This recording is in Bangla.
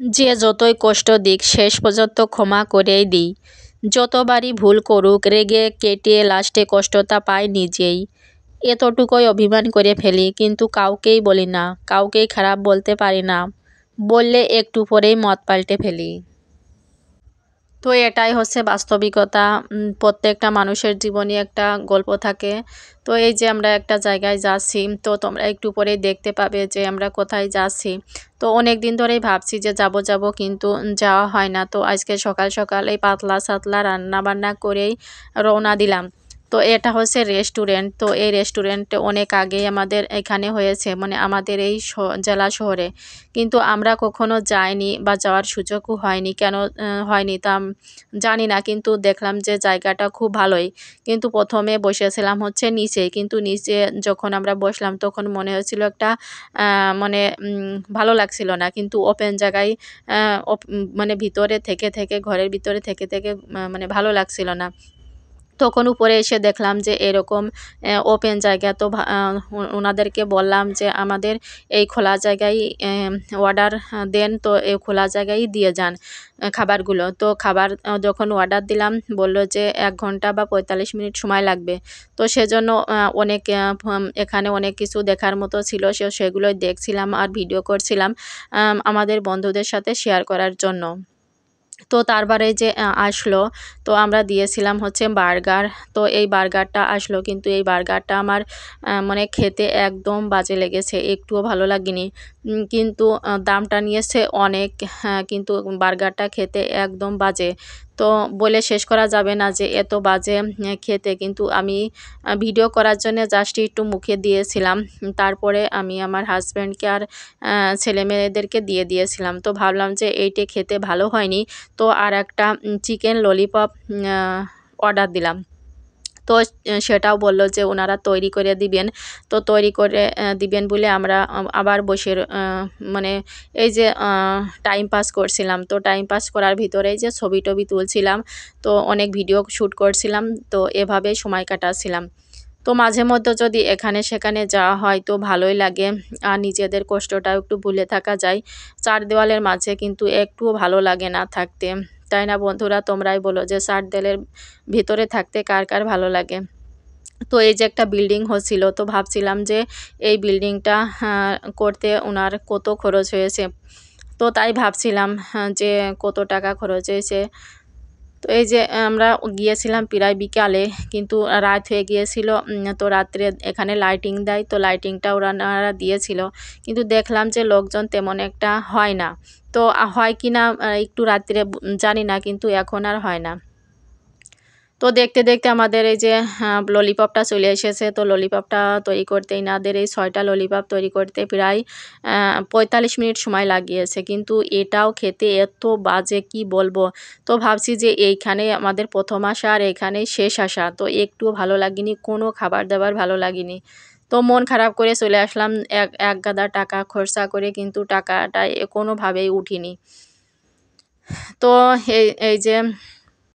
যে যতই কষ্ট দিক শেষ পর্যন্ত ক্ষমা করেই দিই। যতবারই ভুল করুক রেগে কেটে লাস্টে কষ্টটা পাই নিজেই। এতটুকুই অভিমান করে ফেলি, কিন্তু কাউকেই বলি না, কাউকেই খারাপ বলতে পারি না। বললে একটু পরেই মত পাল্টে ফেলি। তো এটাই হচ্ছে বাস্তবিকতা। প্রত্যেকটা মানুষের জীবনে একটা গল্প থাকে। তো এই যে আমরা একটা জায়গায় যাচ্ছি, তো তোমরা একটু পরেই দেখতে পাবে যে আমরা কোথায় যাচ্ছি। তো অনেক দিন ধরেই ভাবছি যে যাব যাব, কিন্তু যাওয়া হয় না। তো আজকে সকাল সকাল এই পাতলা সাতলা রান্না বান্না করেই রওনা দিলাম। তো এটা হচ্ছে রেস্টুরেন্ট। তো এই রেস্টুরেন্টে অনেক আগেই আমাদের এখানে হয়েছে, মানে আমাদের এই জেলা শহরে, কিন্তু আমরা কখনো যাইনি বা যাওয়ার সুযোগও হয়নি। কেন হয়নি তা জানি না, কিন্তু দেখলাম যে জায়গাটা খুব ভালোই। কিন্তু প্রথমে বসেছিলাম হচ্ছে নিচেই, কিন্তু নিচে যখন আমরা বসলাম তখন মনে হচ্ছিল একটা মানে ভালো লাগছিল না, কিন্তু ওপেন জায়গায় মানে ভিতরে থেকে থেকে ঘরের ভিতরে থেকে থেকে মানে ভালো লাগছিল না। তখন উপরে এসে দেখলাম যে এরকম ওপেন জায়গা। তো ওনাদেরকে বললাম যে আমাদের এই খোলা জায়গায় অর্ডার দেন, তো এই খোলা জায়গায় দিয়ে যান খাবারগুলো। তো খাবার যখন অর্ডার দিলাম বলল যে ১ ঘন্টা বা ৪৫ মিনিট সময় লাগবে। তো সেজন্য অনেক এখানে অনেক কিছু দেখার মতো ছিল, সেগুলোই দেখছিলাম আর ভিডিও করছিলাম আমাদের বন্ধুদের সাথে শেয়ার করার জন্য। তো তারপরে যে আসলো, তো আমরা দিয়েছিলাম হচ্ছে বার্গার। তো এই বার্গারটা আসলো, কিন্তু এই বার্গারটা আমার মানে খেতে একদম বাজে লেগেছে, একটুও ভালো লাগেনি। কিন্তু দামটা নিয়েছে অনেক, হ্যাঁ, কিন্তু বার্গারটা খেতে একদম বাজে। তো বলে শেষ করা যাবে না যে এত বাজে খেতে, কিন্তু আমি ভিডিও করার জন্যে জাস্ট একটু মুখে দিয়েছিলাম। তারপরে আমি আমার হাসব্যান্ডকে আর ছেলেমেয়েদেরকে দিয়েছিলাম। তো ভাবলাম যে এইটা খেতে ভালো হয়নি, তো আর একটা চিকেন ললিপপ অর্ডার দিলাম। তো সেটাও বলল যে ওনারা তৈরি করে দিবেন। তো তৈরি করে দিবেন বলে আমরা আবার বসে মানে এই যে টাইম পাস করছিলাম। তো টাইম পাস করার ভিতরেই যে ছবি-টবি তুলছিলাম, তো অনেক ভিডিও শ্যুট করছিলাম। তো এভাবেই সময় কাটাচ্ছিলাম। তো মাঝে মধ্যে যদি এখানে সেখানে যাওয়া হয় তো ভালোই লাগে, আর নিজেদের কষ্টটাও একটু ভুলে থাকা যায়। ৪ দেওয়ালের মাঝে কিন্তু একটুও ভালো লাগে না থাকতে। তাই না বন্ধুরা? তোমরাই বলো যে ৪ দেয়ালের ভিতরে থাকতে কার কার ভালো লাগে? তো এই যে একটা বিল্ডিং হচ্ছিল, তো ভাবছিলাম যে এই বিল্ডিংটা করতে ওনার কত খরচ হয়েছে। তো তাই ভাবছিলাম যে কত টাকা খরচ হয়েছে। তো এই যে আমরা গিয়েছিলাম প্রায় বিকালে, কিন্তু রাত হয়ে গিয়েছিল। তো রাত্রে এখানে লাইটিং দেয়, তো লাইটিংটা ওনারা দিয়েছিল, কিন্তু দেখলাম যে লোকজন তেমন একটা হয় না। তো হয় কি না একটু রাত্রে জানি না, কিন্তু এখন আর হয় না। তো দেখতে দেখতে আমাদের এই যে ললিপপটা চলে এসেছে। তো ললিপপটা তৈরি করতে এনাদের এই ৬টা ললিপপ তৈরি করতে প্রায় ৪৫ মিনিট সময় লাগিয়েছে, কিন্তু এটাও খেতে এত বাজে কি বলবো। তো ভাবছি যে এইখানে আমাদের প্রথম আসা আর এখানেই শেষ আসা, তো একটুও ভালো লাগেনি, কোনো খাবার দাবার ভালো লাগেনি। তো মন খারাপ করে চলে আসলাম, এক গাদা টাকা খরচা করে, কিন্তু টাকাটা কোনোভাবেই উঠিনি। তো এই যে